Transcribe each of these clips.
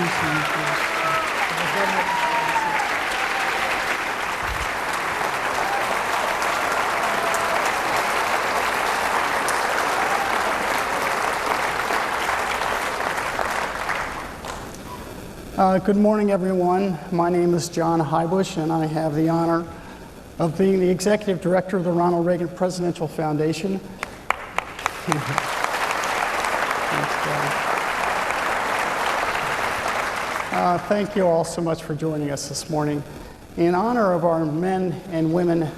introducing you first. Good morning, everyone. My name is John Hybush, and I have the honor of being the Executive Director of the Ronald Reagan Presidential Foundation. Thank you all so much for joining us this morning. In honor of our men and women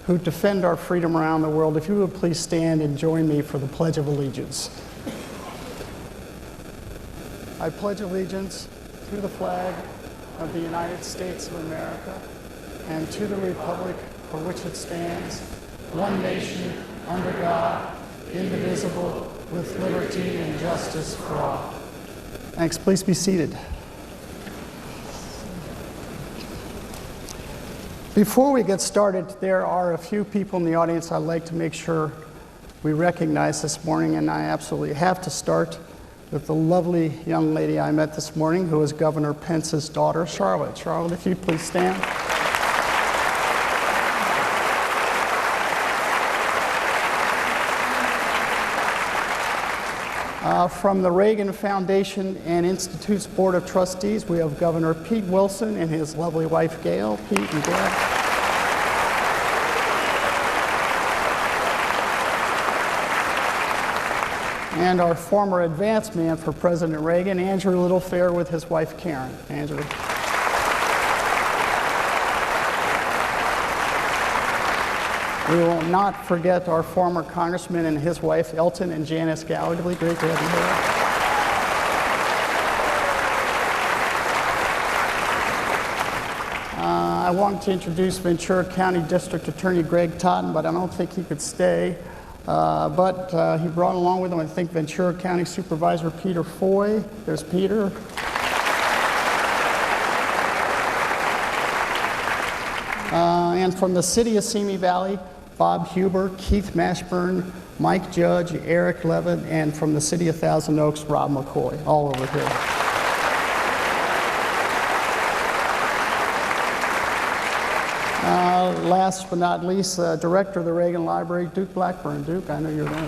who defend our freedom around the world, if you would please stand and join me for the Pledge of Allegiance. I pledge allegiance to the flag of the United States of America and to the republic for which it stands, one nation, under God, indivisible, with liberty and justice for all. Thanks. Please be seated. Before we get started, there are a few people in the audience I'd like to make sure we recognize this morning, and I absolutely have to start with the lovely young lady I met this morning, who is Governor Pence's daughter, Charlotte. Charlotte, if you'd please stand. From the Reagan Foundation and Institute's Board of Trustees, we have Governor Pete Wilson and his lovely wife, Gail. Pete and Gail. And our former advance man for President Reagan, Andrew Littlefair, with his wife, Karen. Andrew. We will not forget our former congressman and his wife, Elton and Janice Gallagher. Great to have you here. I want to introduce Ventura County District Attorney Greg Totten, but I don't think he could stay. But he brought along with him, I think, Ventura County Supervisor Peter Foy. There's Peter. And from the city of Simi Valley, Bob Huber, Keith Mashburn, Mike Judge, Eric Levin, and from the city of Thousand Oaks, Rob McCoy, all over here. Last but not least, Director of the Reagan Library, Duke Blackburn. Duke, I know you're there.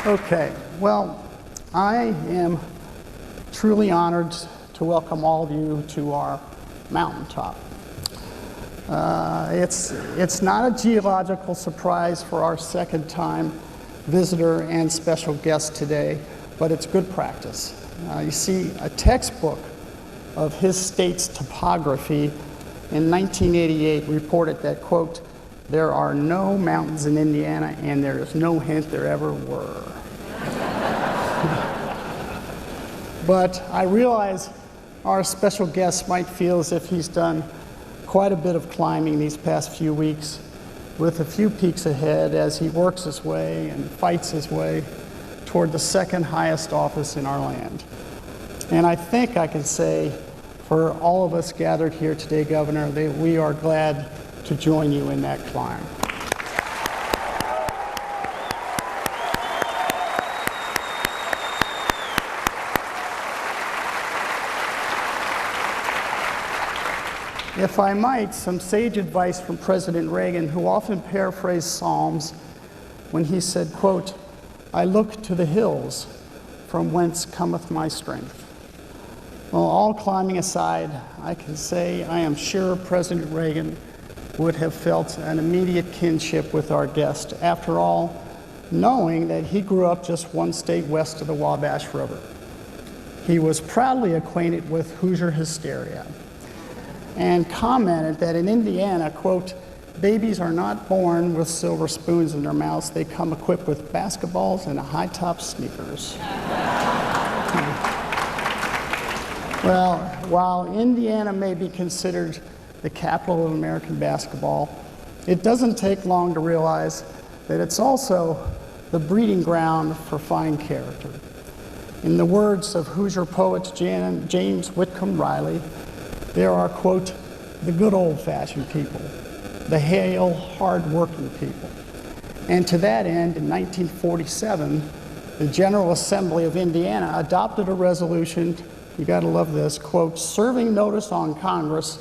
Okay, well, I am truly honored to welcome all of you to our mountaintop. It's not a geological surprise for our second-time visitor and special guest today, but it's good practice. You see, a textbook of his state's topography in 1988 reported that, quote, "There are no mountains in Indiana, and there is no hint there ever were." But I realize our special guest might feel as if he's done quite a bit of climbing these past few weeks, with a few peaks ahead as he works his way and fights his way toward the second highest office in our land. And I think I can say for all of us gathered here today, Governor, that we are glad to join you in that climb. If I might, some sage advice from President Reagan, who often paraphrased Psalms when he said, quote, "I look to the hills from whence cometh my strength." Well, all climbing aside, I can say I am sure President Reagan would have felt an immediate kinship with our guest. After all, knowing that he grew up just one state west of the Wabash River. He was proudly acquainted with Hoosier hysteria and commented that in Indiana, quote, "Babies are not born with silver spoons in their mouths. They come equipped with basketballs and high-top sneakers." Well, while Indiana may be considered the capital of American basketball, it doesn't take long to realize that it's also the breeding ground for fine character. In the words of Hoosier poet James Whitcomb Riley, there are, quote, "the good old-fashioned people, the hale, hard-working people." And to that end, in 1947, the General Assembly of Indiana adopted a resolution, you gotta love this, quote, serving notice on Congress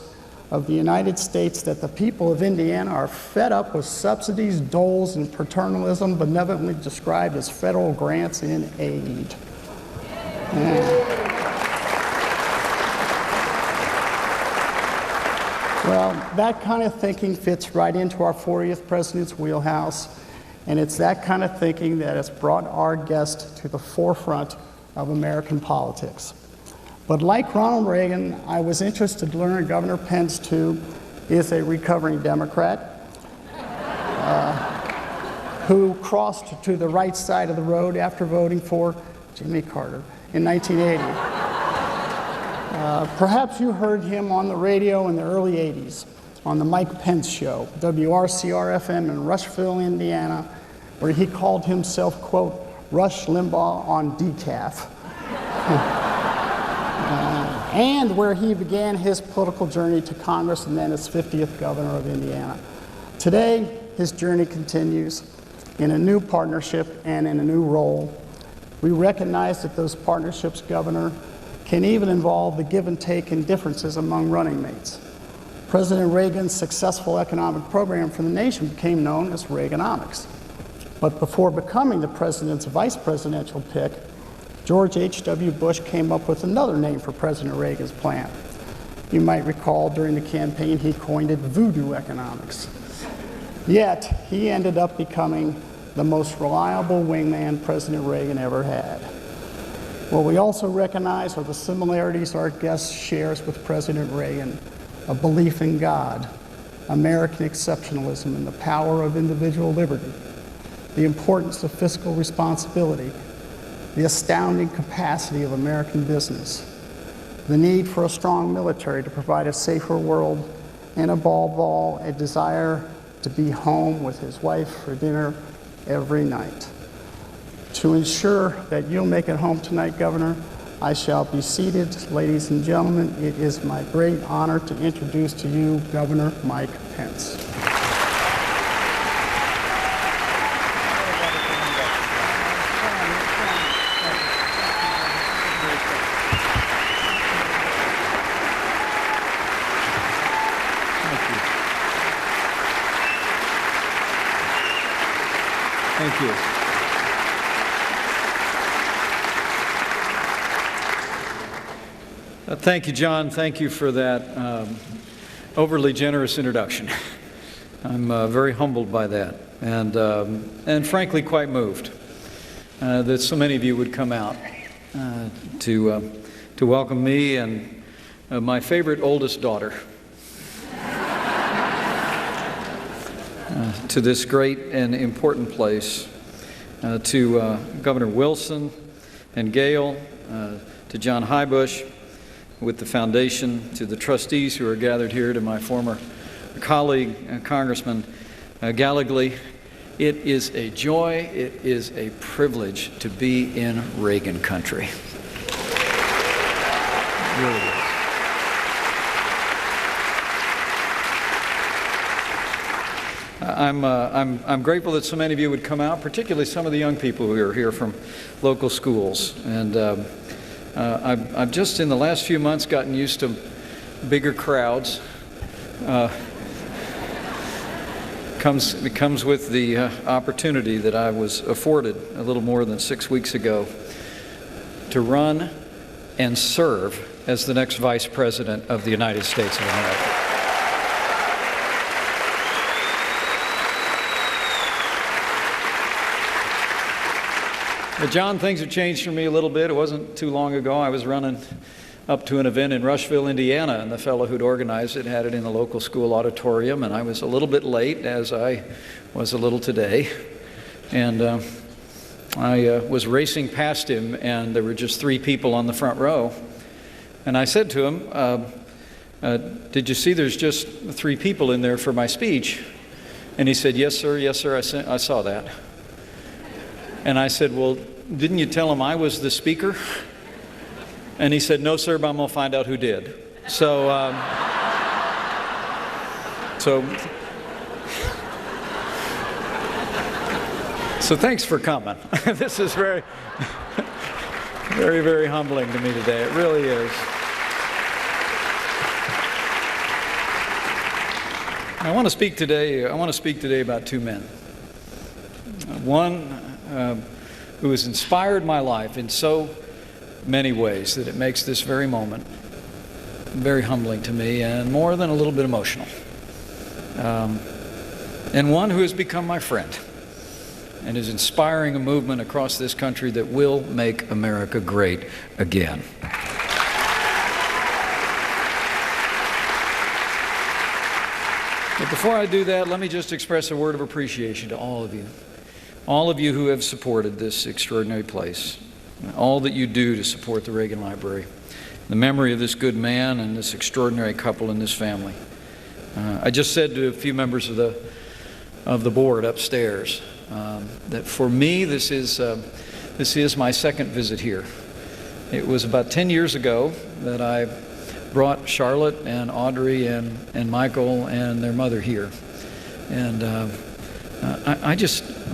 of the United States that the people of Indiana are fed up with subsidies, doles, and paternalism benevolently described as federal grants in aid. Well, that kind of thinking fits right into our 40th president's wheelhouse, and it's that kind of thinking that has brought our guest to the forefront of American politics. But like Ronald Reagan, I was interested to learn Governor Pence, too, is a recovering Democrat who crossed to the right side of the road after voting for Jimmy Carter in 1980. Perhaps you heard him on the radio in the early 80s on the Mike Pence Show, WRCR-FM in Rushville, Indiana, where he called himself, quote, Rush Limbaugh on decaf. And where he began his political journey to Congress and then as 50th governor of Indiana. Today, his journey continues in a new partnership and in a new role. We recognize that those partnerships, Governor, can even involve the give and take and differences among running mates. President Reagan's successful economic program for the nation became known as Reaganomics. But before becoming the president's vice presidential pick, George H.W. Bush came up with another name for President Reagan's plan. You might recall during the campaign he coined it voodoo economics. Yet, he ended up becoming the most reliable wingman President Reagan ever had. What we also recognize are the similarities our guest shares with President Reagan, a belief in God, American exceptionalism, and the power of individual liberty, the importance of fiscal responsibility, the astounding capacity of American business, the need for a strong military to provide a safer world, and above all, a desire to be home with his wife for dinner every night. To ensure that you'll make it home tonight, Governor, I shall be seated. Ladies and gentlemen, it is my great honor to introduce to you Governor Mike Pence. Thank you. Thank you, John. Thank you for that overly generous introduction. I'm very humbled by that, and frankly quite moved that so many of you would come out to welcome me and my favorite oldest daughter to this great and important place, to Governor Wilson and Gail, to John Highbush with the foundation, to the trustees who are gathered here, to my former colleague, Congressman Gallagly. It is a joy, it is a privilege to be in Reagan country. It really is. I'm grateful that so many of you would come out, particularly some of the young people who are here from local schools. And I've just in the last few months gotten used to bigger crowds. It comes with the opportunity that I was afforded a little more than 6 weeks ago to run and serve as the next Vice President of the United States of America. John, things have changed for me a little bit. It wasn't too long ago I was running up to an event in Rushville, Indiana, and the fellow who'd organized it had it in the local school auditorium, and I was a little bit late, as I was a little today. And I was racing past him, and there were just 3 people on the front row. And I said to him, did you see there's just 3 people in there for my speech? And he said, yes, sir, I saw that. And I said, well, didn't you tell him I was the speaker? And he said, no, sir, but I'm going to find out who did. So So thanks for coming. This is very, very, very humbling to me today. It really is. I want to speak today about two men. One who has inspired my life in so many ways that it makes this very moment very humbling to me and more than a little bit emotional. And one who has become my friend and is inspiring a movement across this country that will make America great again. But before I do that, let me just express a word of appreciation to all of you who have supported this extraordinary place, all that you do to support the Reagan Library, the memory of this good man and this extraordinary couple and this family. I just said to a few members of the board upstairs that for me this is my second visit here. It was about 10 years ago that I brought Charlotte and Audrey and Michael and their mother here. And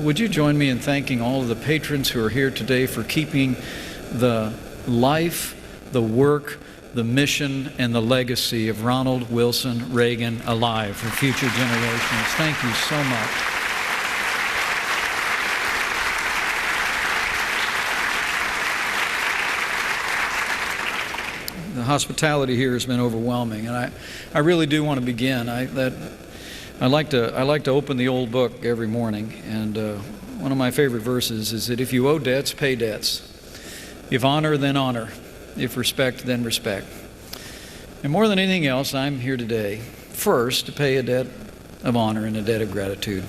would you join me in thanking all of the patrons who are here today for keeping the life, the work, the mission, and the legacy of Ronald Wilson Reagan alive for future generations. Thank you so much. The hospitality here has been overwhelming, and I really do want to begin. I like to open the old book every morning, and one of my favorite verses is that if you owe debts, pay debts. If honor, then honor. If respect, then respect. And more than anything else, I'm here today, first, to pay a debt of honor and a debt of gratitude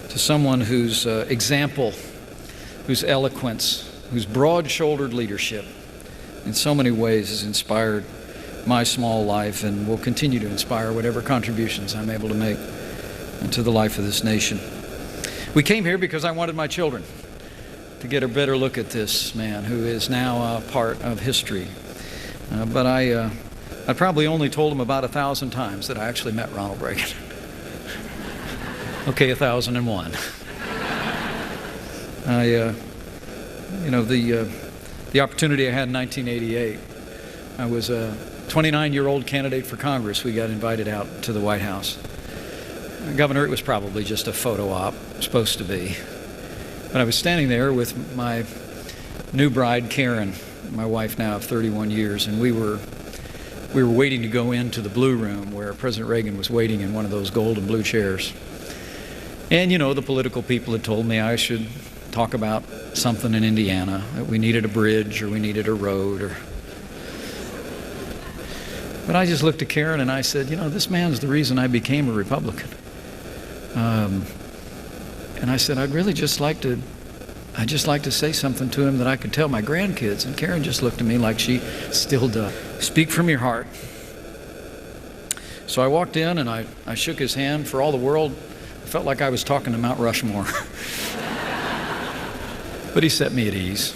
to someone whose example, whose eloquence, whose broad-shouldered leadership in so many ways has inspired my small life and will continue to inspire whatever contributions I'm able to make into the life of this nation. We came here because I wanted my children to get a better look at this man who is now a part of history. But I probably only told them about 1,000 times that I actually met Ronald Reagan. Okay, 1,001. The opportunity I had in 1988, I was a 29-year-old candidate for Congress. We got invited out to the White House. Governor, it was probably just a photo op, supposed to be. But I was standing there with my new bride, Karen, my wife now of 31 years, and we were waiting to go into the Blue Room where President Reagan was waiting in one of those gold and blue chairs. And the political people had told me I should talk about something in Indiana, that we needed a bridge or we needed a road. But I just looked at Karen and I said, this man's the reason I became a Republican. And I said, I'd just like to say something to him that I could tell my grandkids. And Karen just looked at me like she still does. Speak from your heart. So I walked in and I shook his hand. For all the world, I felt like I was talking to Mount Rushmore. But he set me at ease,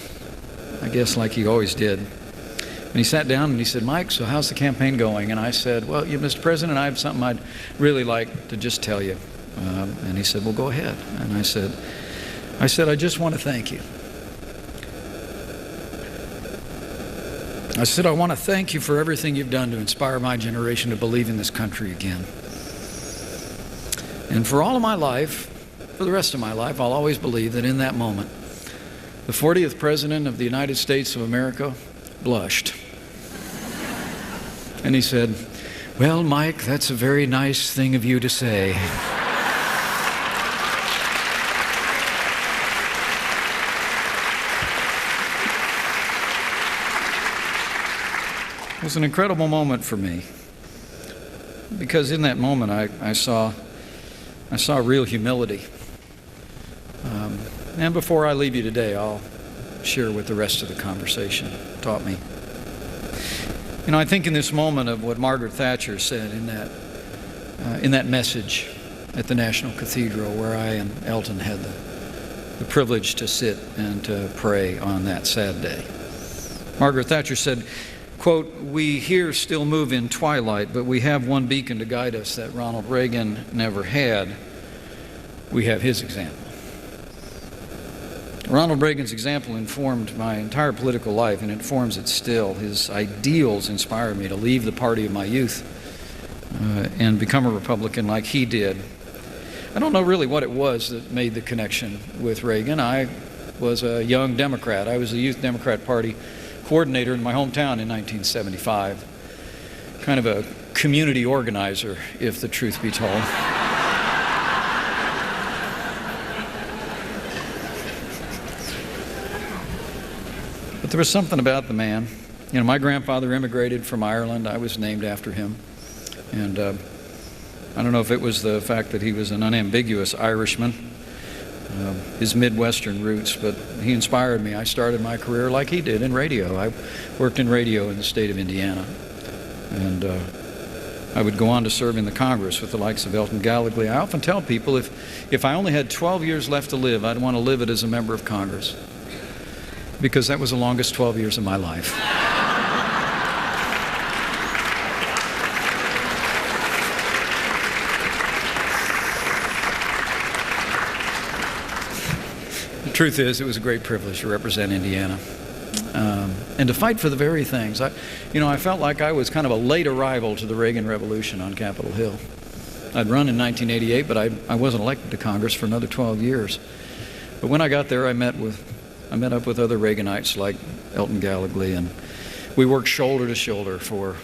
I guess like he always did. And he sat down and he said, Mike, so how's the campaign going? And I said, well, Mr. President, I have something I'd really like to just tell you. And he said, well, go ahead. And I said, I just want to thank you. I said, I want to thank you for everything you've done to inspire my generation to believe in this country again. And for all of my life, for the rest of my life, I'll always believe that in that moment, the 40th President of the United States of America blushed. And he said, well, Mike, that's a very nice thing of you to say. It was an incredible moment for me because in that moment I saw real humility. And before I leave you today, I'll share what the rest of the conversation taught me. I think in this moment of what Margaret Thatcher said in that message at the National Cathedral where I and Elton had the privilege to sit and to pray on that sad day. Margaret Thatcher said, quote, we here still move in twilight, but we have one beacon to guide us that Ronald Reagan never had. We have his example. Ronald Reagan's example informed my entire political life, and informs it still. His ideals inspired me to leave the party of my youth and become a Republican like he did. I don't know really what it was that made the connection with Reagan. I was a young Democrat. I was the Youth Democrat Party coordinator in my hometown in 1975. Kind of a community organizer, if the truth be told. But there was something about the man. You know, my grandfather immigrated from Ireland. I was named after him. And I don't know if it was the fact that he was an unambiguous Irishman, his Midwestern roots, but he inspired me. I started my career like he did in radio. I worked in radio in the state of Indiana. And I would go on to serve in the Congress with the likes of Elton Gallagher. I often tell people if I only had 12 years left to live, I'd want to live it as a member of Congress, because that was the longest 12 years of my life. The truth is, it was a great privilege to represent Indiana and to fight for the very things. I felt like I was kind of a late arrival to the Reagan Revolution on Capitol Hill. I'd run in 1988, but I wasn't elected to Congress for another 12 years. But when I got there, I met up with other Reaganites like Elton Gallagher, and we worked shoulder to shoulder for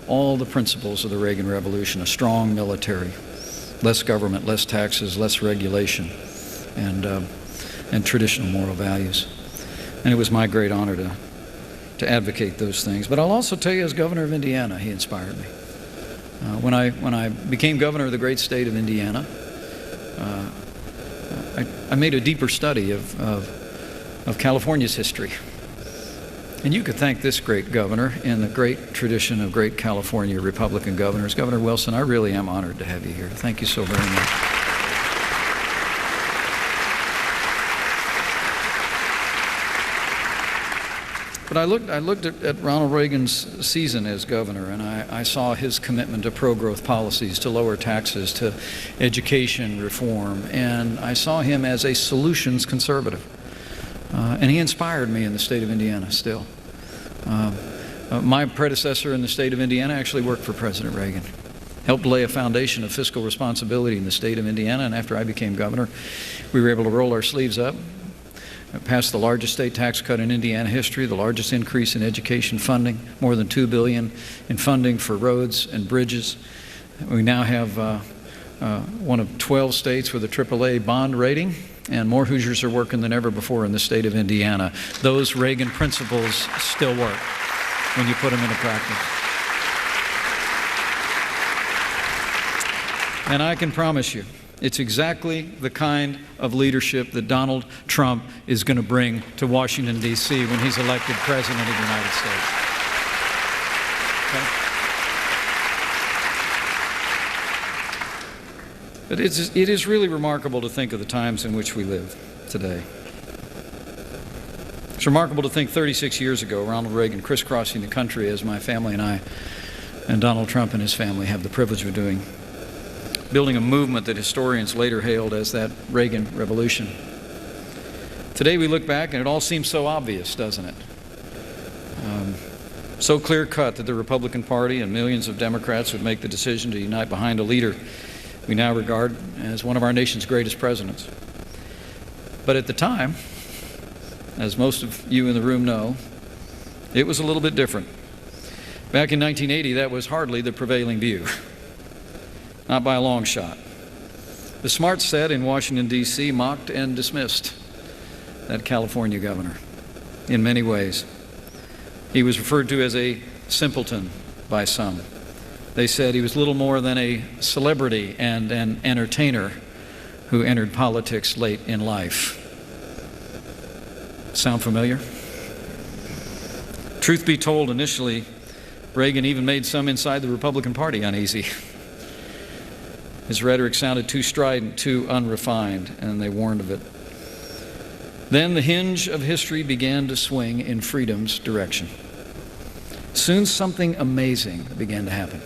all the principles of the Reagan Revolution: a strong military, less government, less taxes, less regulation, and traditional moral values. And it was my great honor to advocate those things. But I'll also tell you, as governor of Indiana, he inspired me. When I became governor of the great state of Indiana, I made a deeper study of California's history. And you could thank this great governor in the great tradition of great California Republican governors. Governor Wilson, I really am honored to have you here. Thank you so very much. But I looked at Ronald Reagan's season as governor, and I saw his commitment to pro-growth policies, to lower taxes, to education reform, and I saw him as a solutions conservative. And he inspired me in the state of Indiana still. My predecessor in the state of Indiana actually worked for President Reagan, helped lay a foundation of fiscal responsibility in the state of Indiana, and after I became governor, we were able to roll our sleeves up, passed the largest state tax cut in Indiana history, the largest increase in education funding, more than $2 billion in funding for roads and bridges. We now have one of 12 states with a AAA bond rating, and more Hoosiers are working than ever before in the state of Indiana. Those Reagan principles still work when you put them into practice. And I can promise you, it's exactly the kind of leadership that Donald Trump is going to bring to Washington, D.C. when he's elected President of the United States. Okay? But it is really remarkable to think of the times in which we live today. It's remarkable to think 36 years ago, Ronald Reagan crisscrossing the country as my family and I, and Donald Trump and his family have the privilege of doing, building a movement that historians later hailed as that Reagan Revolution. Today we look back and it all seems so obvious, doesn't it? So clear-cut that the Republican Party and millions of Democrats would make the decision to unite behind a leader we now regard as one of our nation's greatest presidents. But at the time, as most of you in the room know, it was a little bit different. Back in 1980, that was hardly the prevailing view. Not by a long shot. The smart set in Washington, D.C. mocked and dismissed that California governor in many ways. He was referred to as a simpleton by some. They said he was little more than a celebrity and an entertainer who entered politics late in life. Sound familiar? Truth be told, initially, Reagan even made some inside the Republican Party uneasy. His rhetoric sounded too strident, too unrefined, and they warned of it. Then the hinge of history began to swing in freedom's direction. Soon something amazing began to happen.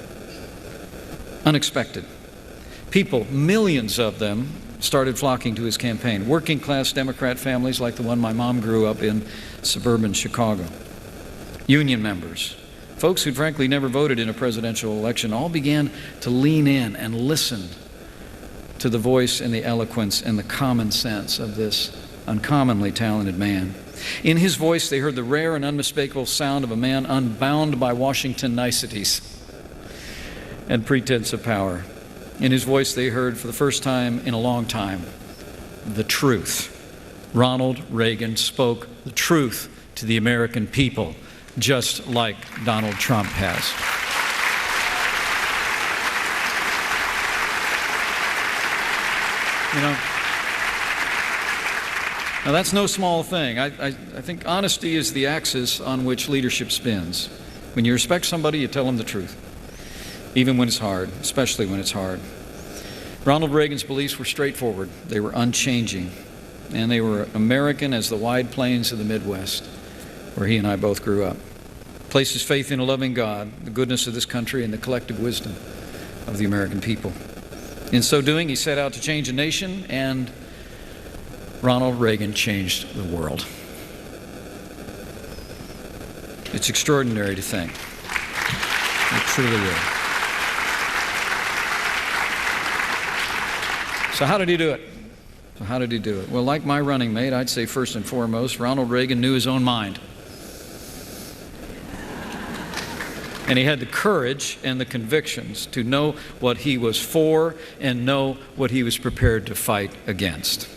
Unexpected. People, millions of them, started flocking to his campaign. Working class Democrat families like the one my mom grew up in, suburban Chicago. Union members, folks who'd frankly never voted in a presidential election, all began to lean in and listen to the voice and the eloquence and the common sense of this uncommonly talented man. In his voice, they heard the rare and unmistakable sound of a man unbound by Washington niceties and pretense of power. In his voice, they heard for the first time in a long time the truth. Ronald Reagan spoke the truth to the American people, just like Donald Trump has. You know, now that's no small thing. I think honesty is the axis on which leadership spins. When you respect somebody, you tell them the truth, even when it's hard, especially when it's hard. Ronald Reagan's beliefs were straightforward. They were unchanging, and they were American as the wide plains of the Midwest, where he and I both grew up. Placed his faith in a loving God, the goodness of this country, and the collective wisdom of the American people. In so doing, he set out to change a nation, and Ronald Reagan changed the world. It's extraordinary to think. It truly is. So how did he do it? Well, like my running mate, I'd say first and foremost, Ronald Reagan knew his own mind. And he had the courage and the convictions to know what he was for and know what he was prepared to fight against.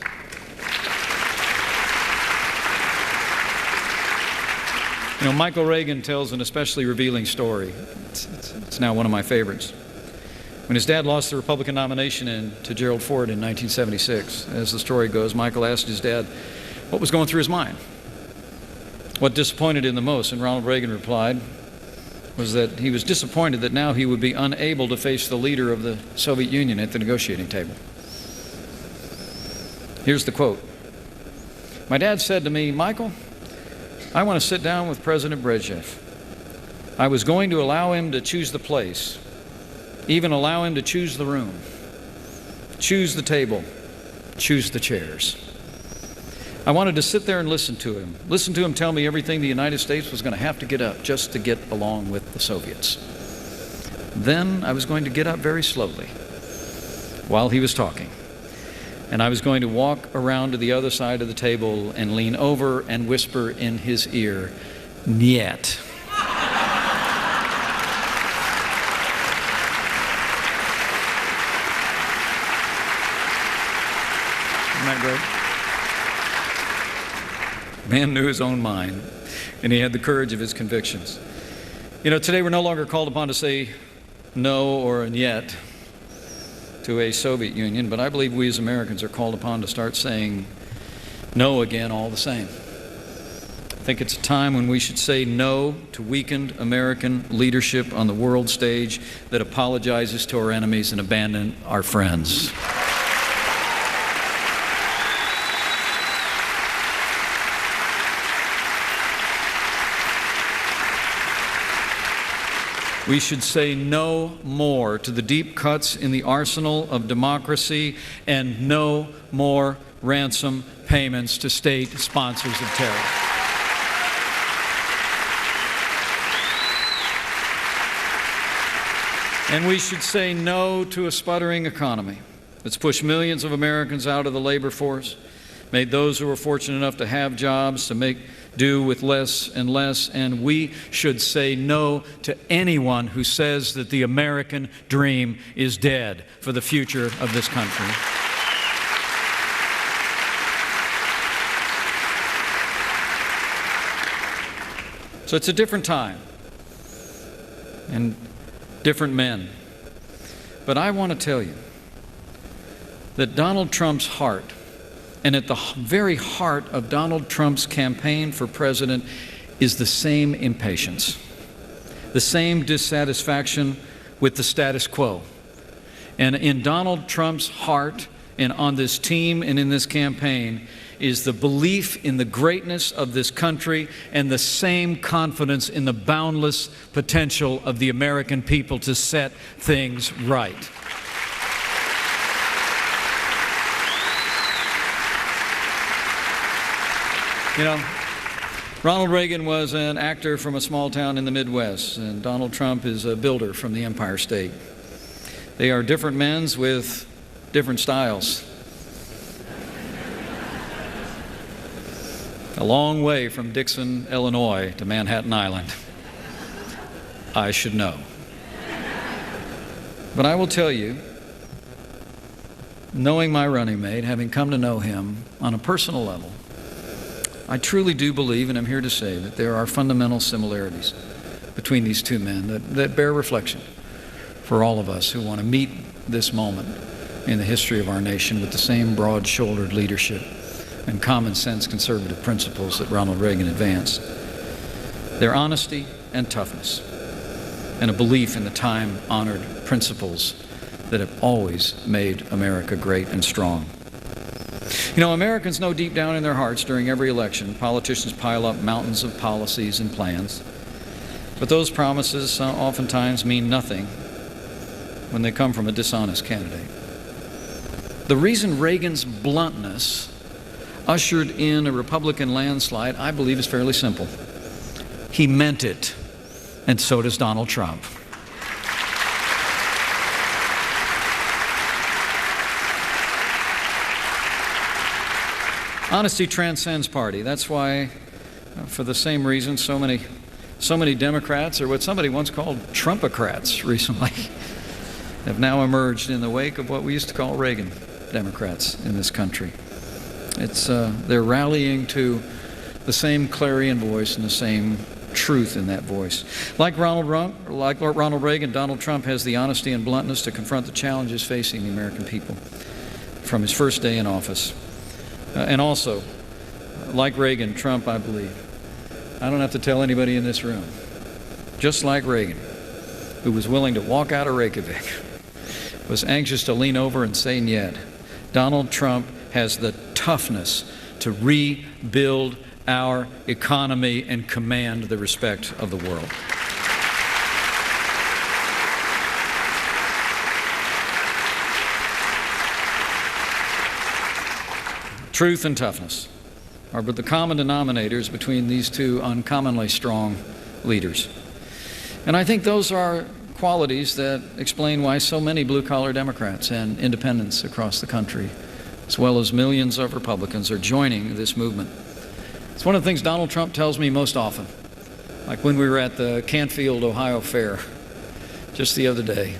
You know, Michael Reagan tells an especially revealing story. It's now one of my favorites. When his dad lost the Republican nomination to Gerald Ford in 1976, as the story goes, Michael asked his dad what was going through his mind, what disappointed him the most, and Ronald Reagan replied was that he was disappointed that now he would be unable to face the leader of the Soviet Union at the negotiating table. Here's the quote. My dad said to me, Michael, I want to sit down with President Brezhnev. I was going to allow him to choose the place, even allow him to choose the room, choose the table, choose the chairs. I wanted to sit there and listen to him tell me everything the United States was going to have to get up just to get along with the Soviets. Then I was going to get up very slowly while he was talking, and I was going to walk around to the other side of the table and lean over and whisper in his ear, "Niet." Isn't that great? Man knew his own mind, and he had the courage of his convictions. You know, today we're no longer called upon to say no or "niet" to a Soviet Union, but I believe we as Americans are called upon to start saying no again all the same. I think it's a time when we should say no to weakened American leadership on the world stage that apologizes to our enemies and abandons our friends. We should say no more to the deep cuts in the arsenal of democracy and no more ransom payments to state sponsors of terror. And we should say no to a sputtering economy that's pushed millions of Americans out of the labor force, made those who were fortunate enough to have jobs to make do with less and less, and we should say no to anyone who says that the American dream is dead for the future of this country. So it's a different time and different men. But I want to tell you that Donald Trump's heart, and at the very heart of Donald Trump's campaign for president, is the same impatience, the same dissatisfaction with the status quo. And in Donald Trump's heart and on this team and in this campaign is the belief in the greatness of this country and the same confidence in the boundless potential of the American people to set things right. You know, Ronald Reagan was an actor from a small town in the Midwest, and Donald Trump is a builder from the Empire State. They are different men with different styles. A long way from Dixon, Illinois to Manhattan Island. I should know. But I will tell you, knowing my running mate, having come to know him on a personal level, I truly do believe, and I'm here to say, that there are fundamental similarities between these two men that bear reflection for all of us who want to meet this moment in the history of our nation with the same broad-shouldered leadership and common-sense conservative principles that Ronald Reagan advanced. Their honesty and toughness, and a belief in the time-honored principles that have always made America great and strong. You know, Americans know deep down in their hearts during every election, politicians pile up mountains of policies and plans, but those promises oftentimes mean nothing when they come from a dishonest candidate. The reason Reagan's bluntness ushered in a Republican landslide, I believe, is fairly simple. He meant it, and so does Donald Trump. Honesty transcends party. That's why, for the same reason, so many Democrats, or what somebody once called Trumpocrats recently, have now emerged in the wake of what we used to call Reagan Democrats in this country. They're rallying to the same clarion voice and the same truth in that voice. Like Ronald Reagan, Donald Trump has the honesty and bluntness to confront the challenges facing the American people from his first day in office. And also, like Reagan, Trump, I believe, I don't have to tell anybody in this room, just like Reagan, who was willing to walk out of Reykjavik, was anxious to lean over and say "Niet," Donald Trump has the toughness to rebuild our economy and command the respect of the world. Truth and toughness are but the common denominators between these two uncommonly strong leaders. And I think those are qualities that explain why so many blue-collar Democrats and independents across the country, as well as millions of Republicans, are joining this movement. It's one of the things Donald Trump tells me most often, like when we were at the Canfield, Ohio Fair just the other day.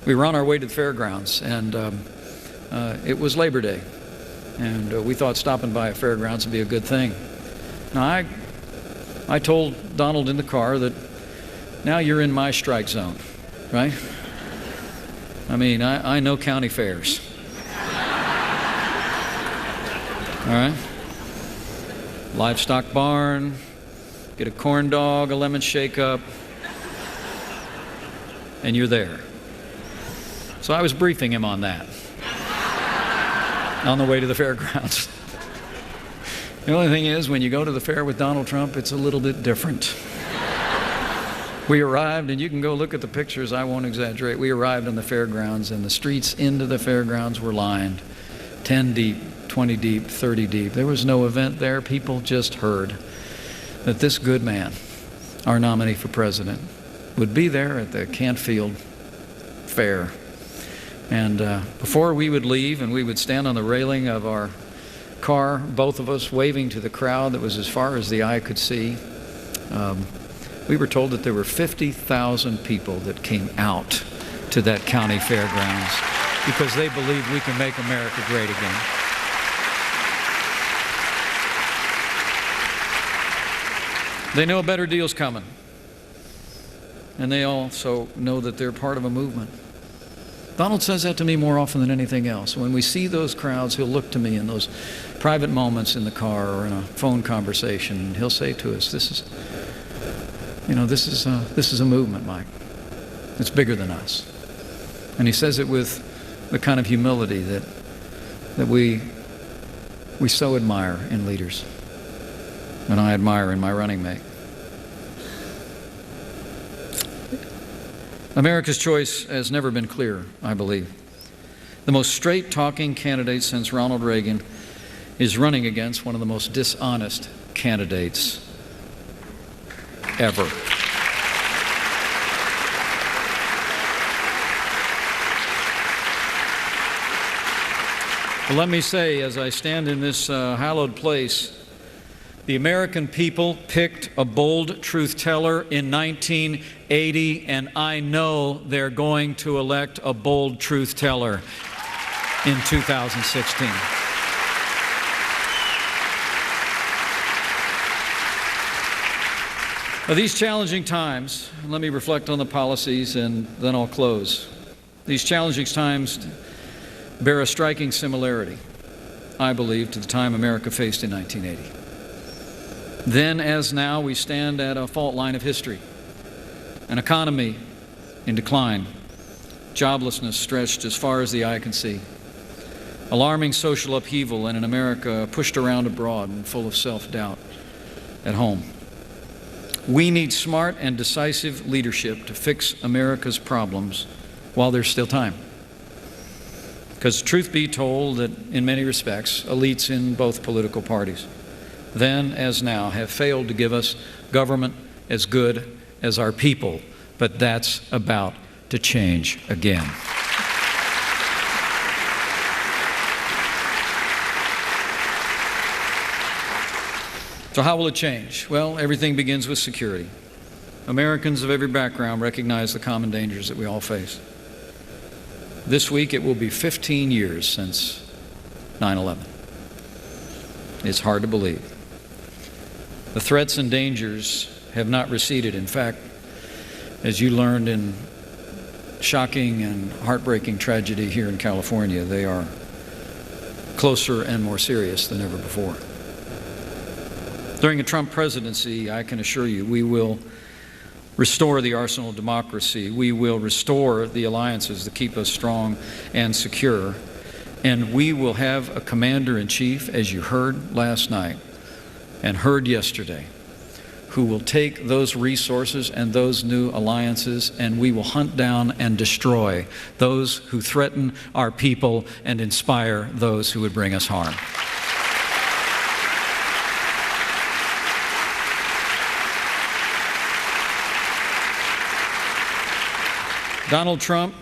We were on our way to the fairgrounds, and it was Labor Day. And we thought stopping by a fairgrounds would be a good thing. Now, I told Donald in the car that now you're in my strike zone, right? I mean, I know county fairs. All right? Livestock barn, get a corn dog, a lemon shake-up, and you're there. So I was briefing him on that on the way to the fairgrounds. The only thing is, when you go to the fair with Donald Trump, it's a little bit different. We arrived, and you can go look at the pictures, I won't exaggerate. We arrived on the fairgrounds, and the streets into the fairgrounds were lined 10 deep, 20 deep, 30 deep. There was no event there. People just heard that this good man, our nominee for president, would be there at the Canfield Fair. And before we would leave and we would stand on the railing of our car, both of us waving to the crowd that was as far as the eye could see, we were told that there were 50,000 people that came out to that county fairgrounds because they believe we can make America great again. They know a better deal's coming. And they also know that they're part of a movement. Donald says that to me more often than anything else. When we see those crowds, he'll look to me in those private moments in the car or in a phone conversation, and he'll say to us, this is a movement, Mike. It's bigger than us. And he says it with the kind of humility that we so admire in leaders, and I admire in my running mate. America's choice has never been clearer, I believe. The most straight-talking candidate since Ronald Reagan is running against one of the most dishonest candidates ever. But let me say, as I stand in this hallowed place, the American people picked a bold truth teller in 1980, and I know they're going to elect a bold truth teller in 2016. Now, these challenging times, let me reflect on the policies and then I'll close. These challenging times bear a striking similarity, I believe, to the time America faced in 1980. Then, as now, we stand at a fault line of history. An economy in decline, joblessness stretched as far as the eye can see, alarming social upheaval, and an America pushed around abroad and full of self-doubt at home. We need smart and decisive leadership to fix America's problems while there's still time. Because truth be told that in many respects, elites in both political parties, then as now, have failed to give us government as good as our people, but that's about to change again. So how will it change? Well, everything begins with security. Americans of every background recognize the common dangers that we all face. This week it will be 15 years since 9/11. It's hard to believe. The threats and dangers have not receded. In fact, as you learned in shocking and heartbreaking tragedy here in California, they are closer and more serious than ever before. During a Trump presidency, I can assure you, we will restore the arsenal of democracy. We will restore the alliances that keep us strong and secure. And we will have a commander-in-chief, as you heard last night and heard yesterday, who will take those resources and those new alliances, and we will hunt down and destroy those who threaten our people and inspire those who would bring us harm. Donald Trump,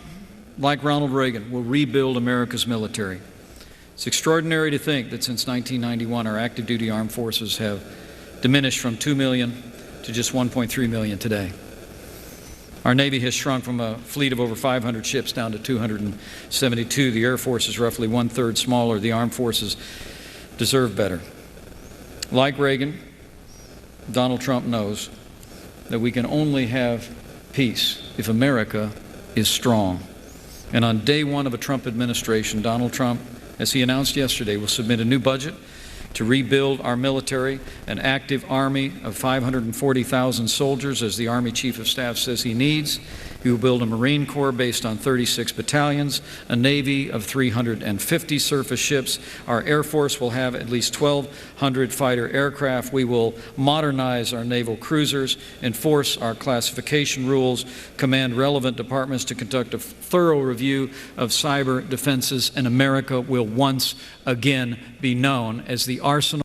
like Ronald Reagan, will rebuild America's military. It's extraordinary to think that since 1991, our active duty armed forces have diminished from 2 million to just 1.3 million today. Our Navy has shrunk from a fleet of over 500 ships down to 272. The Air Force is roughly 1/3 smaller. The armed forces deserve better. Like Reagan, Donald Trump knows that we can only have peace if America is strong. And on day one of a Trump administration, Donald Trump, as he announced yesterday, will submit a new budget to rebuild our military, an active army of 540,000 soldiers, as the Army Chief of Staff says he needs. He will build a Marine Corps based on 36 battalions, a Navy of 350 surface ships. Our Air Force will have at least 1,200 fighter aircraft. We will modernize our naval cruisers, enforce our classification rules, command relevant departments to conduct a thorough review of cyber defenses, and America will once again be known as the arsenal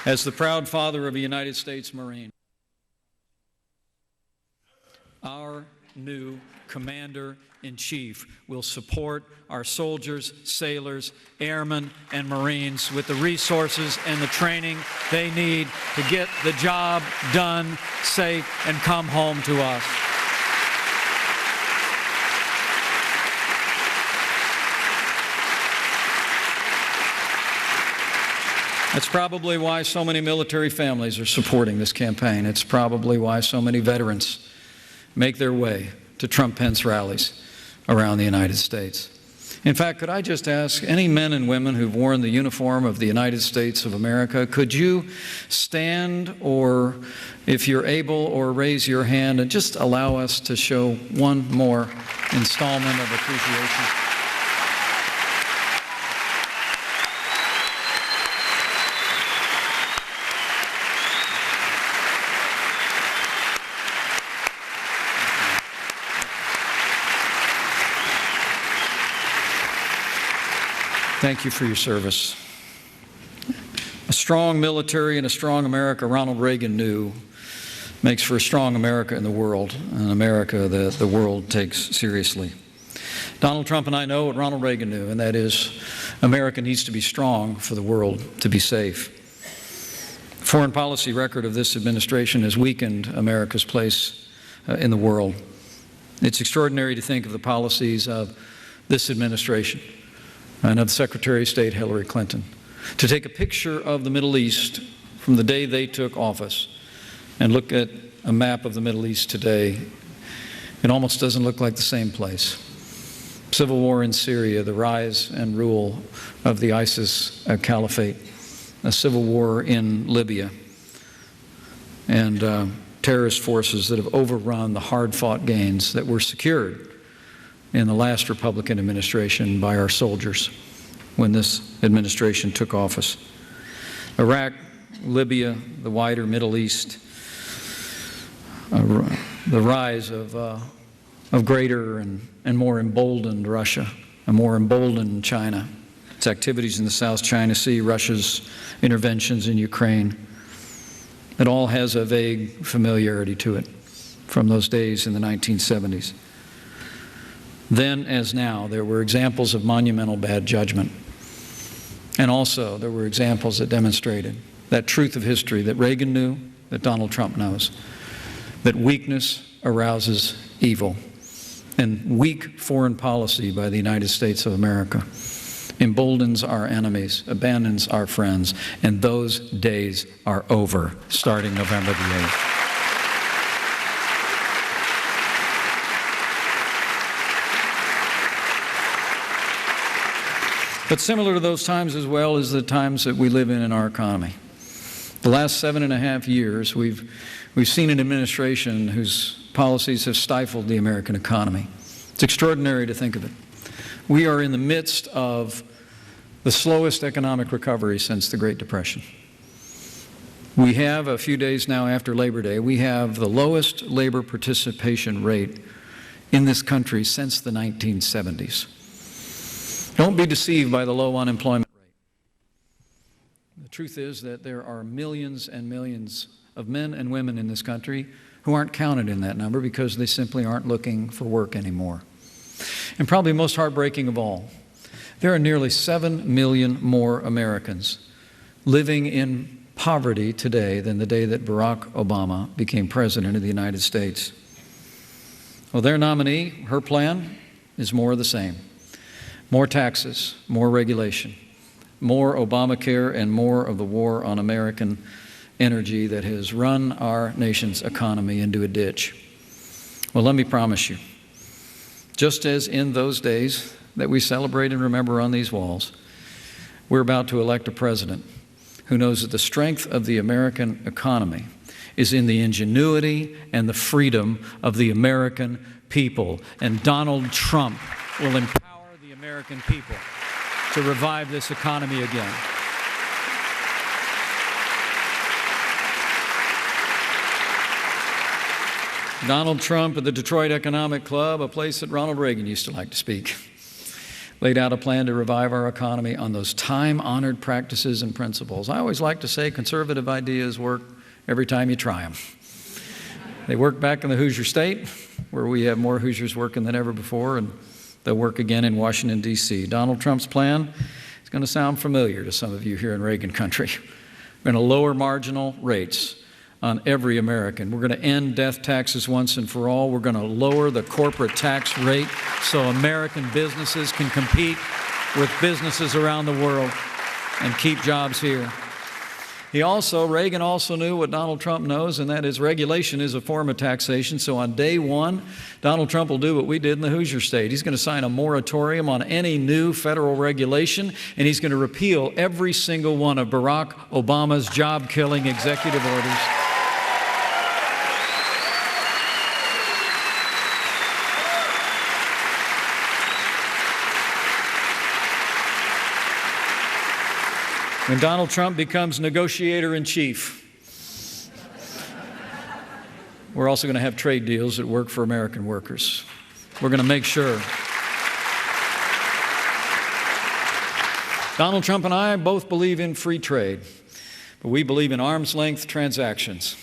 as the proud father of a United States Marine. Our new commander-in-chief will support our soldiers, sailors, airmen, and Marines with the resources and the training they need to get the job done safe and come home to us. That's probably why so many military families are supporting this campaign. It's probably why so many veterans make their way to Trump-Pence rallies around the United States. In fact, could I just ask any men and women who've worn the uniform of the United States of America, could you stand, or if you're able, or raise your hand and just allow us to show one more installment of appreciation? Thank you for your service. A strong military and a strong America, Ronald Reagan knew, makes for a strong America in the world, an America that the world takes seriously. Donald Trump and I know what Ronald Reagan knew, and that is America needs to be strong for the world to be safe. Foreign policy record of this administration has weakened America's place in the world. It's extraordinary to think of the policies of this administration and of Secretary of State Hillary Clinton. To take a picture of the Middle East from the day they took office and look at a map of the Middle East today, it almost doesn't look like the same place. Civil war in Syria, the rise and rule of the ISIS caliphate, a civil war in Libya, and terrorist forces that have overrun the hard-fought gains that were secured in the last Republican administration by our soldiers when this administration took office. Iraq, Libya, the wider Middle East, the rise of greater and more emboldened Russia, a more emboldened China, its activities in the South China Sea, Russia's interventions in Ukraine. It all has a vague familiarity to it from those days in the 1970s. Then, as now, there were examples of monumental bad judgment. And also, there were examples that demonstrated that truth of history that Reagan knew, that Donald Trump knows, that weakness arouses evil. And weak foreign policy by the United States of America emboldens our enemies, abandons our friends, and those days are over, starting November the 8th. But similar to those times as well is the times that we live in our economy. The last 7.5 years, we've seen an administration whose policies have stifled the American economy. It's extraordinary to think of it. We are in the midst of the slowest economic recovery since the Great Depression. We have, a few days now after Labor Day, we have the lowest labor participation rate in this country since the 1970s. Don't be deceived by the low unemployment rate. The truth is that there are millions and millions of men and women in this country who aren't counted in that number because they simply aren't looking for work anymore. And probably most heartbreaking of all, there are nearly 7 million more Americans living in poverty today than the day that Barack Obama became president of the United States. Well, their nominee, her plan, is more of the same. More taxes, more regulation, more Obamacare, and more of the war on American energy that has run our nation's economy into a ditch. Well, let me promise you, just as in those days that we celebrate and remember on these walls, we're about to elect a president who knows that the strength of the American economy is in the ingenuity and the freedom of the American people. And Donald Trump will empower the American people to revive this economy again. Donald Trump at the Detroit Economic Club, a place that Ronald Reagan used to like to speak, laid out a plan to revive our economy on those time-honored practices and principles. I always like to say conservative ideas work every time you try them. They worked back in the Hoosier State, where we have more Hoosiers working than ever before, and they'll work again in Washington, D.C. Donald Trump's plan is going to sound familiar to some of you here in Reagan country. We're going to lower marginal rates on every American. We're going to end death taxes once and for all. We're going to lower the corporate tax rate so American businesses can compete with businesses around the world and keep jobs here. Reagan also knew what Donald Trump knows, and that is regulation is a form of taxation. So on day one, Donald Trump will do what we did in the Hoosier State. He's going to sign a moratorium on any new federal regulation, and he's going to repeal every single one of Barack Obama's job-killing executive orders. When Donald Trump becomes negotiator-in-chief, we're also going to have trade deals that work for American workers. We're going to make sure Donald Trump and I both believe in free trade, but we believe in arm's length transactions.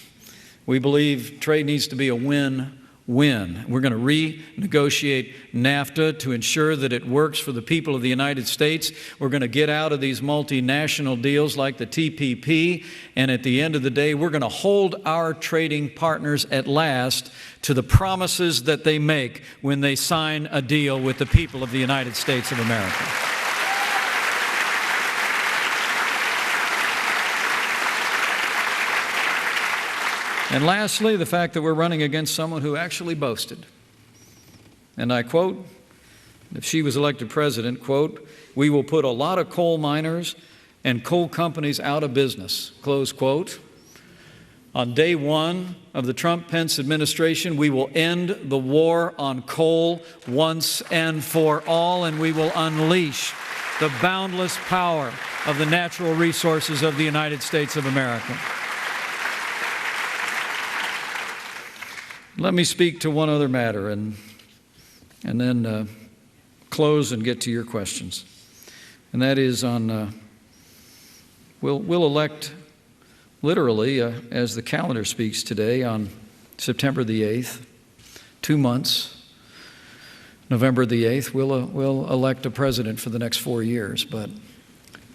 We believe trade needs to be a win-win. We're going to renegotiate NAFTA to ensure that it works for the people of the United States. We're going to get out of these multinational deals like the TPP, and at the end of the day, we're going to hold our trading partners at last to the promises that they make when they sign a deal with the people of the United States of America. And lastly, the fact that we're running against someone who actually boasted. And I quote, if she was elected president, quote, "We will put a lot of coal miners and coal companies out of business," close quote. On day one of the Trump-Pence administration, we will end the war on coal once and for all, and we will unleash the boundless power of the natural resources of the United States of America. Let me speak to one other matter and then close and get to your questions. And that is on, we'll elect literally, as the calendar speaks today, on September the 8th, 2 months, November the 8th, we'll elect a president for the next 4 years. But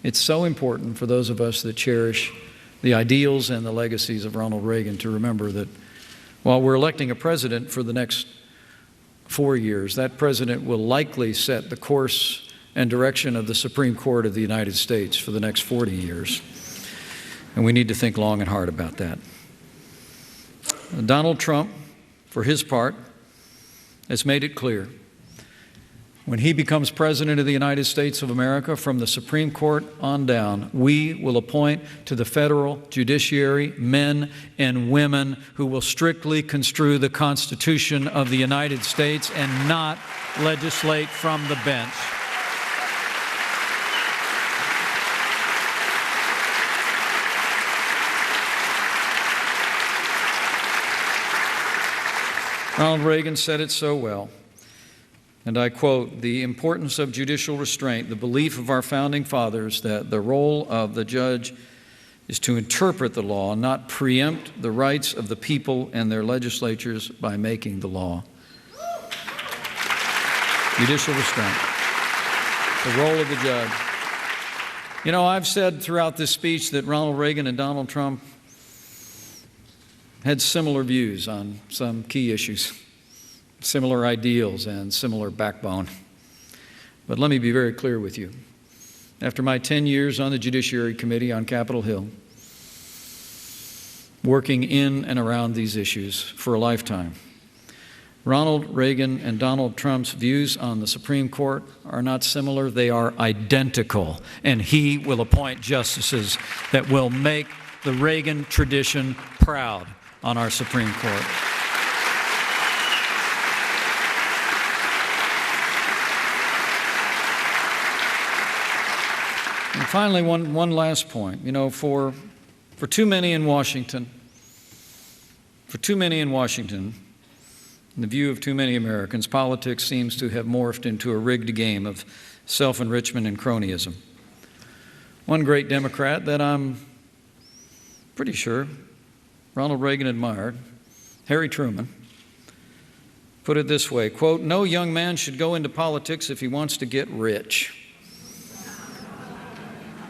it's so important for those of us that cherish the ideals and the legacies of Ronald Reagan to remember that while we're electing a president for the next 4 years, that president will likely set the course and direction of the Supreme Court of the United States for the next 40 years. And we need to think long and hard about that. Donald Trump, for his part, has made it clear. When he becomes President of the United States of America, from the Supreme Court on down, we will appoint to the federal judiciary men and women who will strictly construe the Constitution of the United States and not legislate from the bench. Ronald Reagan said it so well. And I quote, "The importance of judicial restraint, the belief of our founding fathers that the role of the judge is to interpret the law, not preempt the rights of the people and their legislatures by making the law." Judicial restraint, the role of the judge. You know, I've said throughout this speech that Ronald Reagan and Donald Trump had similar views on some key issues, similar ideals and similar backbone. But let me be very clear with you. After my 10 years on the Judiciary Committee on Capitol Hill, working in and around these issues for a lifetime, Ronald Reagan and Donald Trump's views on the Supreme Court are not similar, they are identical. And he will appoint justices that will make the Reagan tradition proud on our Supreme Court. And finally, one last point. You know, for too many in Washington, in the view of too many Americans, politics seems to have morphed into a rigged game of self-enrichment and cronyism. One great Democrat that I'm pretty sure Ronald Reagan admired, Harry Truman, put it this way, quote, "No young man should go into politics if he wants to get rich."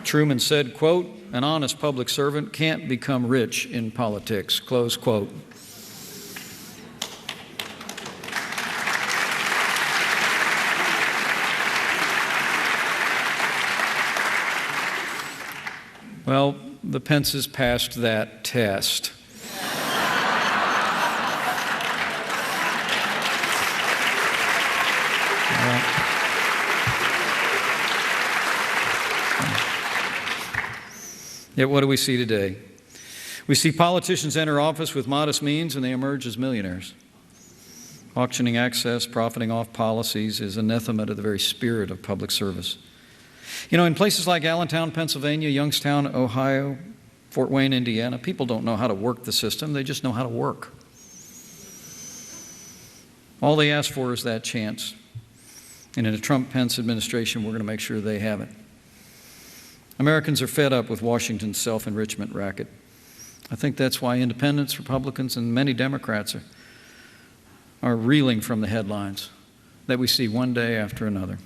Truman said, quote, "An honest public servant can't become rich in politics," close quote. Well, the Pences passed that test. Yet what do we see today? We see politicians enter office with modest means and they emerge as millionaires. Auctioning access, profiting off policies is anathema to the very spirit of public service. You know, in places like Allentown, Pennsylvania, Youngstown, Ohio, Fort Wayne, Indiana, people don't know how to work the system, they just know how to work. All they ask for is that chance. And in a Trump-Pence administration, we're going to make sure they have it. Americans are fed up with Washington's self-enrichment racket. I think that's why independents, Republicans, and many Democrats are reeling from the headlines that we see one day after another.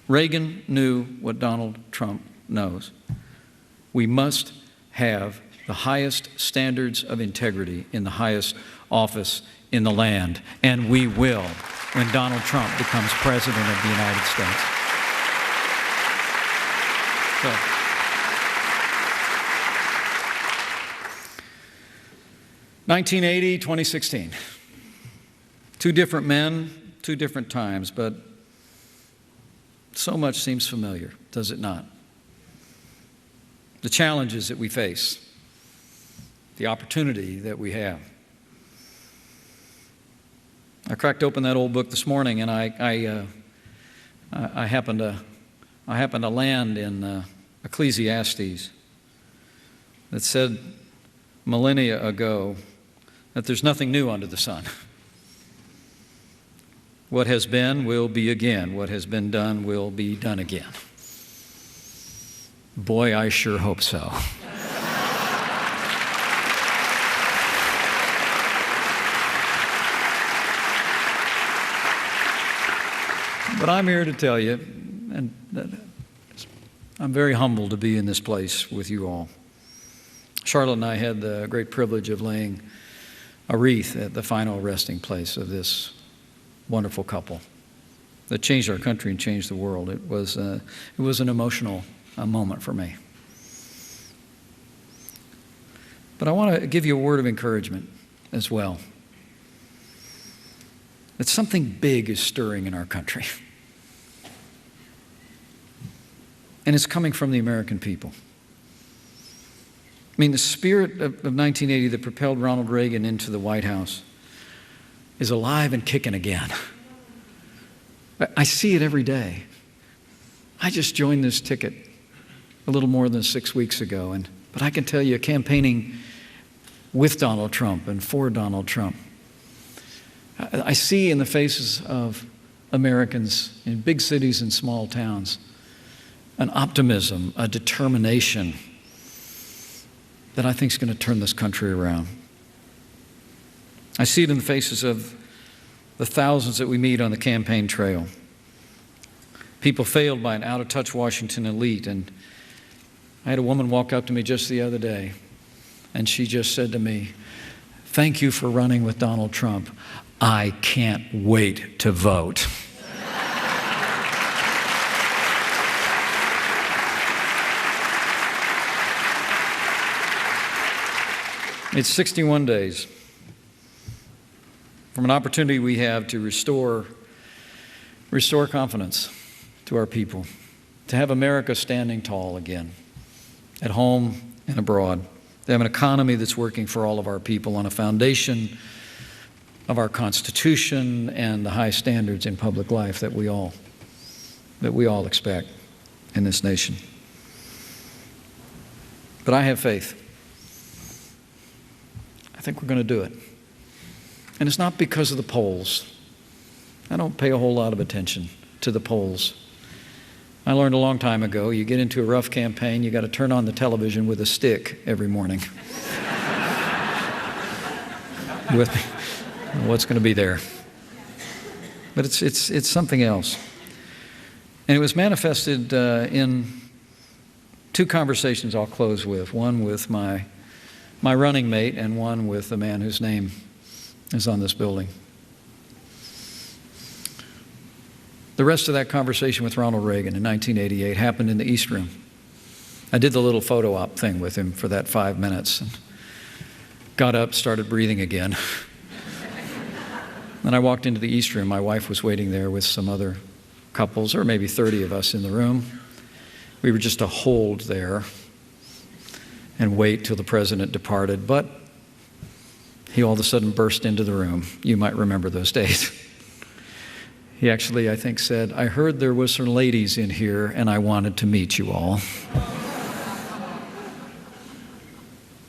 Reagan knew what Donald Trump knows. We must have the highest standards of integrity in the highest office in the land, and we will when Donald Trump becomes President of the United States. So, 1980, 2016. Two different men, two different times, but so much seems familiar, does it not? The challenges that we face, the opportunity that we have. I cracked open that old book this morning, and I happened to land in Ecclesiastes that said millennia ago that there's nothing new under the sun. What has been will be again. What has been done will be done again. Boy, I sure hope so. But I'm here to tell you, and I'm very humbled to be in this place with you all. Charlotte and I had the great privilege of laying a wreath at the final resting place of this wonderful couple that changed our country and changed the world. It was an emotional moment for me. But I want to give you a word of encouragement as well. That something big is stirring in our country. And it's coming from the American people. I mean, the spirit of 1980 that propelled Ronald Reagan into the White House is alive and kicking again. I see it every day. I just joined this ticket a little more than 6 weeks ago, but I can tell you, campaigning with Donald Trump and for Donald Trump, I see in the faces of Americans in big cities and small towns an optimism, a determination that I think is going to turn this country around. I see it in the faces of the thousands that we meet on the campaign trail. People failed by an out-of-touch Washington elite. And I had a woman walk up to me just the other day, and she just said to me, "Thank you for running with Donald Trump. I can't wait to vote." It's 61 days from an opportunity we have to restore confidence to our people, to have America standing tall again, at home and abroad, to have an economy that's working for all of our people on a foundation of our Constitution and the high standards in public life that we all expect in this nation. But I have faith. I think we're going to do it. And it's not because of the polls. I don't pay a whole lot of attention to the polls. I learned a long time ago, you get into a rough campaign, you got to turn on the television with a stick every morning. With what's going to be there. But it's something else. And it was manifested in two conversations I'll close with. One with my running mate, and one with the man whose name is on this building. The rest of that conversation with Ronald Reagan in 1988 happened in the East Room. I did the little photo op thing with him for that 5 minutes, and got up, started breathing again. Then I walked into the East Room. My wife was waiting there with some other couples, or maybe 30 of us in the room. We were just to hold there and wait till the president departed. But he all of a sudden burst into the room. You might remember those days. He actually, I think, said, "I heard there was some ladies in here, and I wanted to meet you all."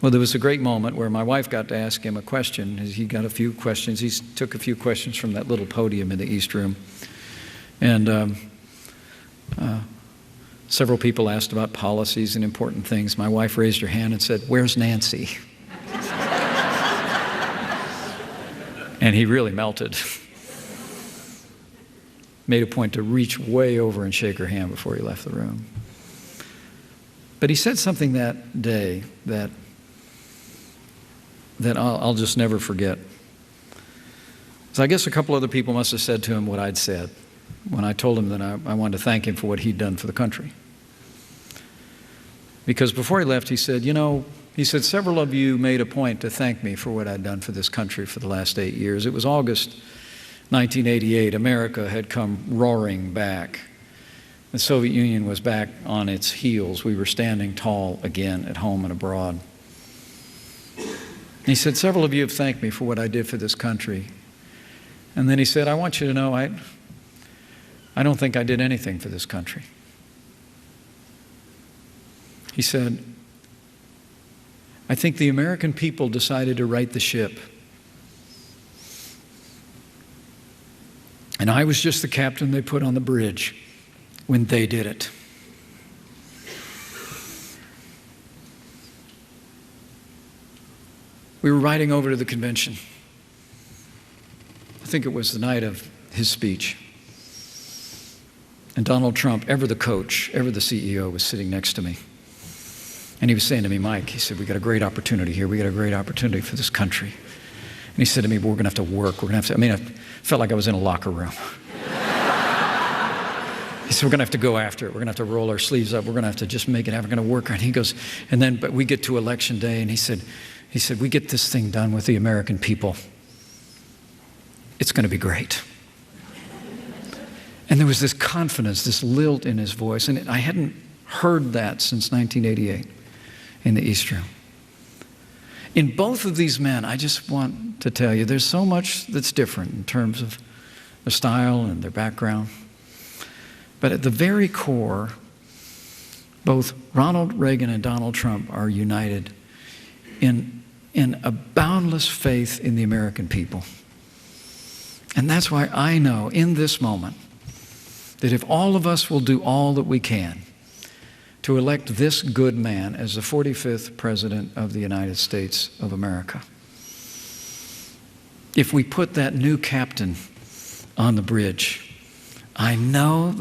Well, there was a great moment where my wife got to ask him a question. He got a few questions. He took a few questions from that little podium in the East Room. And Several people asked about policies and important things. My wife raised her hand and said, "Where's Nancy?" And he really melted. Made a point to reach way over and shake her hand before he left the room. But he said something that day that I'll just never forget. So I guess a couple other people must have said to him what I'd said when I told him that I wanted to thank him for what he'd done for the country. Because before he left, he said, several of you made a point to thank me for what I'd done for this country for the last 8 years. It was August 1988. America had come roaring back. The Soviet Union was back on its heels. We were standing tall again at home and abroad. He said, several of you have thanked me for what I did for this country. And then he said, I want you to know I don't think I did anything for this country. He said, I think the American people decided to right the ship. And I was just the captain they put on the bridge when they did it. We were riding over to the convention. I think it was the night of his speech. And Donald Trump, ever the coach, ever the CEO, was sitting next to me. And he was saying to me, Mike, he said, we got a great opportunity here. We got a great opportunity for this country. And he said to me, we're going to have to work. I felt like I was in a locker room. He said, we're going to have to go after it. We're going to have to roll our sleeves up. We're going to have to just make it happen. We're going to work. And he goes, but we get to election day, and he said, we get this thing done with the American people. It's going to be great. And there was this confidence, this lilt in his voice. And I hadn't heard that since 1988 in the East Room. In both of these men, I just want to tell you, there's so much that's different in terms of their style and their background. But at the very core, both Ronald Reagan and Donald Trump are united in a boundless faith in the American people. And that's why I know in this moment that if all of us will do all that we can to elect this good man as the 45th President of the United States of America, if we put that new captain on the bridge, I know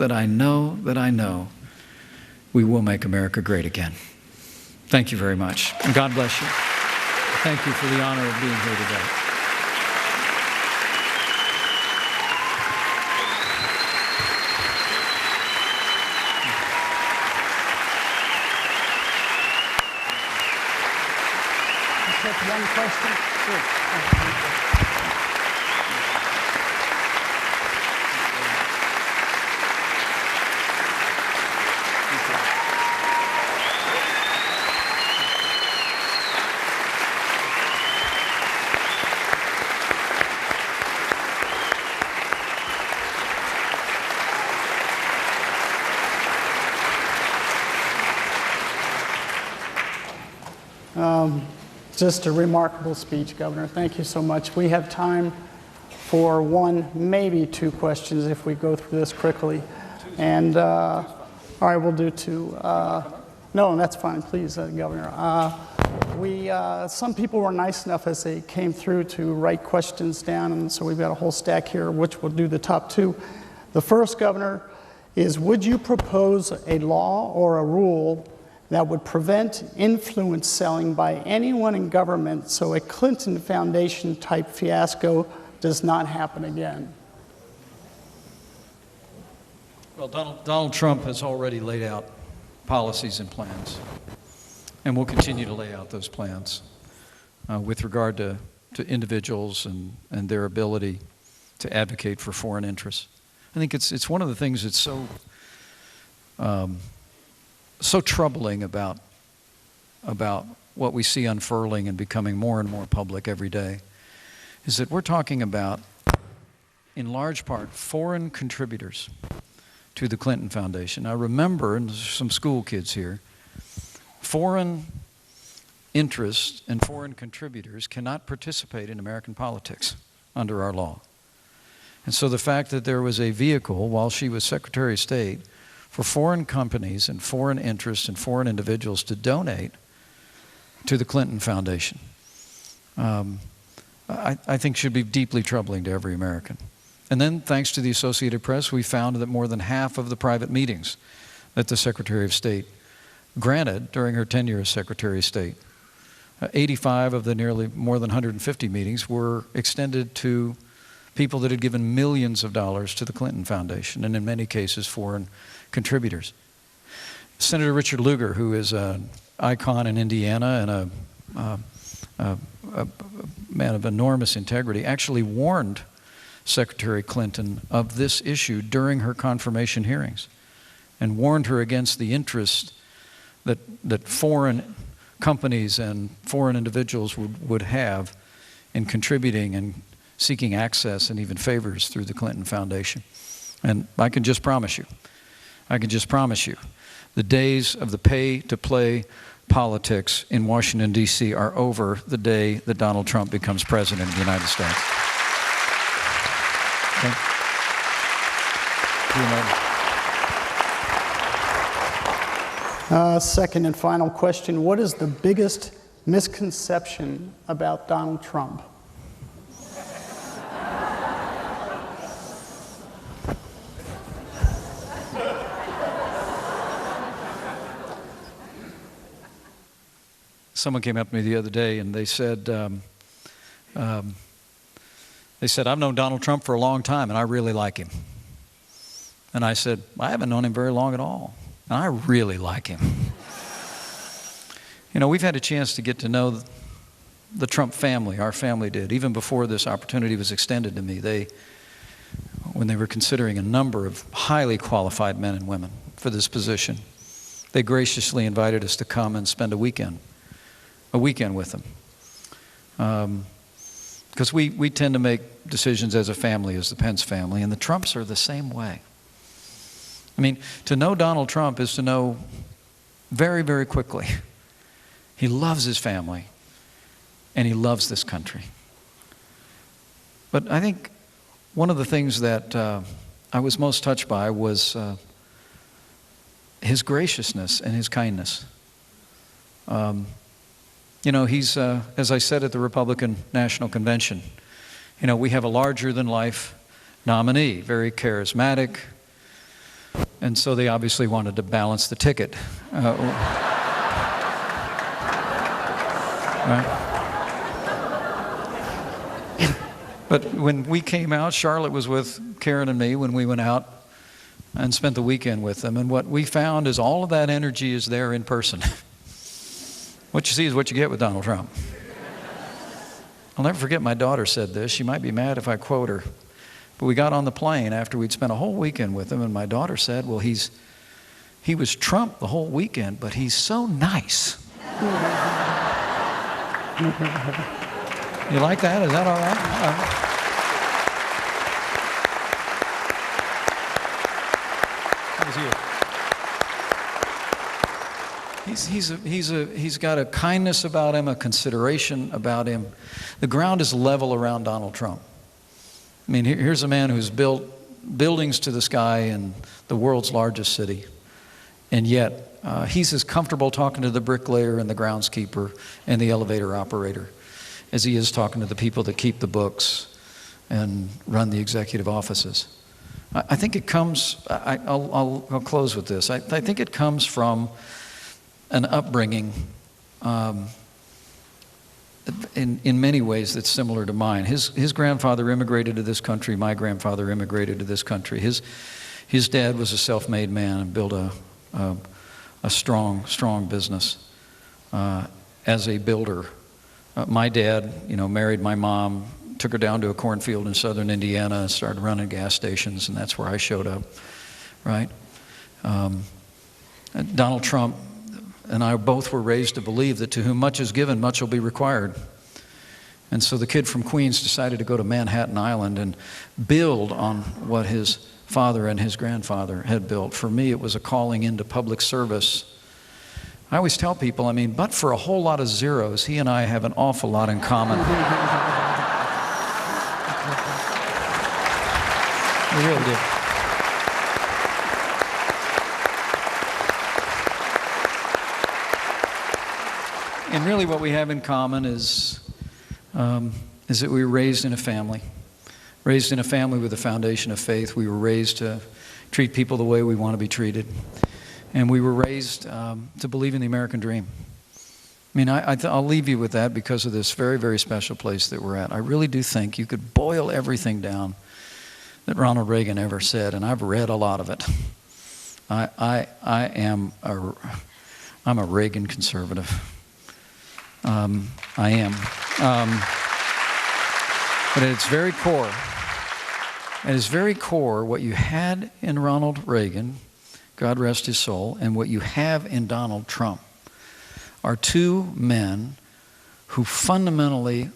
we will make America great again. Thank you very much, and God bless you. Thank you for the honor of being here today. One question? Sure. Just a remarkable speech, Governor. Thank you so much. We have time for one, maybe two questions if we go through this quickly. And, all right, we'll do two. No, that's fine, please, Governor. Some people were nice enough as they came through to write questions down, and so we've got a whole stack here, which we'll do the top two. The first, Governor, is would you propose a law or a rule that would prevent influence selling by anyone in government so a Clinton Foundation type fiasco does not happen again? Well, Donald Trump has already laid out policies and plans, and will continue to lay out those plans with regard to individuals and their ability to advocate for foreign interests. I think it's one of the things that's so troubling about what we see unfurling and becoming more and more public every day, is that we're talking about, in large part, foreign contributors to the Clinton Foundation. Now remember, and there's some school kids here, foreign interests and foreign contributors cannot participate in American politics under our law. And so the fact that there was a vehicle, while she was Secretary of State, for foreign companies and foreign interests and foreign individuals to donate to the Clinton Foundation, I think should be deeply troubling to every American. And then, thanks to the Associated Press, we found that more than half of the private meetings that the Secretary of State granted during her tenure as Secretary of State, 85 of the nearly more than 150 meetings were extended to people that had given millions of dollars to the Clinton Foundation, and in many cases foreign contributors. Senator Richard Lugar, who is an icon in Indiana and a man of enormous integrity, actually warned Secretary Clinton of this issue during her confirmation hearings and warned her against the interest that foreign companies and foreign individuals would have in contributing and seeking access and even favors through the Clinton Foundation. And I can just promise you, the days of the pay-to-play politics in Washington, D.C. are over the day that Donald Trump becomes president of the United States. Okay? Second and final question. What is the biggest misconception about Donald Trump? Someone came up to me the other day and they said, I've known Donald Trump for a long time and I really like him. And I said, I haven't known him very long at all. And I really like him. You know, we've had a chance to get to know the Trump family. Our family did. Even before this opportunity was extended to me, when they were considering a number of highly qualified men and women for this position, they graciously invited us to come and spend a weekend with them. Because we tend to make decisions as a family, as the Pence family, and the Trumps are the same way. I mean, to know Donald Trump is to know very, very quickly. He loves his family, and he loves this country. But I think one of the things that I was most touched by was his graciousness and his kindness. You know, he's, as I said at the Republican National Convention, you know, we have a larger-than-life nominee, very charismatic, and so they obviously wanted to balance the ticket. Right? But when we came out, Charlotte was with Karen and me when we went out and spent the weekend with them, and what we found is all of that energy is there in person. What you see is what you get with Donald Trump. I'll never forget my daughter said this. She might be mad if I quote her. But we got on the plane after we'd spent a whole weekend with him, and my daughter said, well, he was Trump the whole weekend, but he's so nice. You like that? Is that all right? He's got a kindness about him, a consideration about him. The ground is level around Donald Trump. I mean, here's a man who's built buildings to the sky in the world's largest city, and yet he's as comfortable talking to the bricklayer and the groundskeeper and the elevator operator as he is talking to the people that keep the books and run the executive offices. I think it comes, I'll close with this. I think it comes from an upbringing in many ways that's similar to mine. His grandfather immigrated to this country. My grandfather immigrated to this country. His dad was a self-made man and built a strong business as a builder. My dad, married my mom, took her down to a cornfield in southern Indiana and started running gas stations, and that's where I showed up, right? Donald Trump and I both were raised to believe that to whom much is given, much will be required. And so the kid from Queens decided to go to Manhattan Island and build on what his father and his grandfather had built. For me, it was a calling into public service. I always tell people, but for a whole lot of zeros, he and I have an awful lot in common. We really do. And really what we have in common is that we were raised in a family. Raised in a family with a foundation of faith. We were raised to treat people the way we want to be treated. And we were raised to believe in the American dream. I mean, I'll leave you with that because of this very, very special place that we're at. I really do think you could boil everything down that Ronald Reagan ever said, and I've read a lot of it. I'm a Reagan conservative. I am. But at its very core, what you had in Ronald Reagan, God rest his soul, and what you have in Donald Trump are two men who fundamentally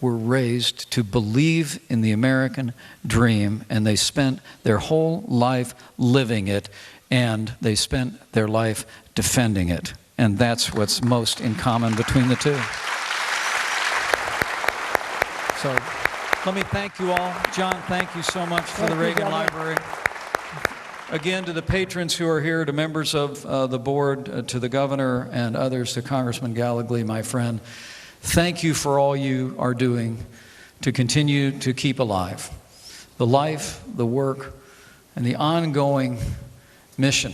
were raised to believe in the American dream, and they spent their whole life living it, and they spent their life defending it. And that's what's most in common between the two. So let me thank you all. John, thank you so much for the Reagan Library. Again, to the patrons who are here, to members of the board, to the governor and others, to Congressman Gallagher, my friend, thank you for all you are doing to continue to keep alive the life, the work, and the ongoing mission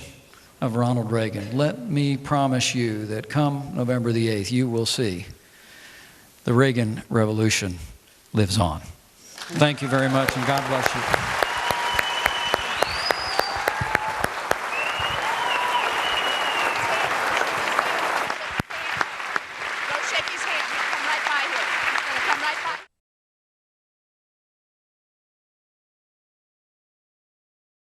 of Ronald Reagan. Let me promise you that come November the 8th, you will see the Reagan Revolution lives on. Thank you very much, and God bless you. Don't shake his hand. He'll come right by here. He's going to come right by.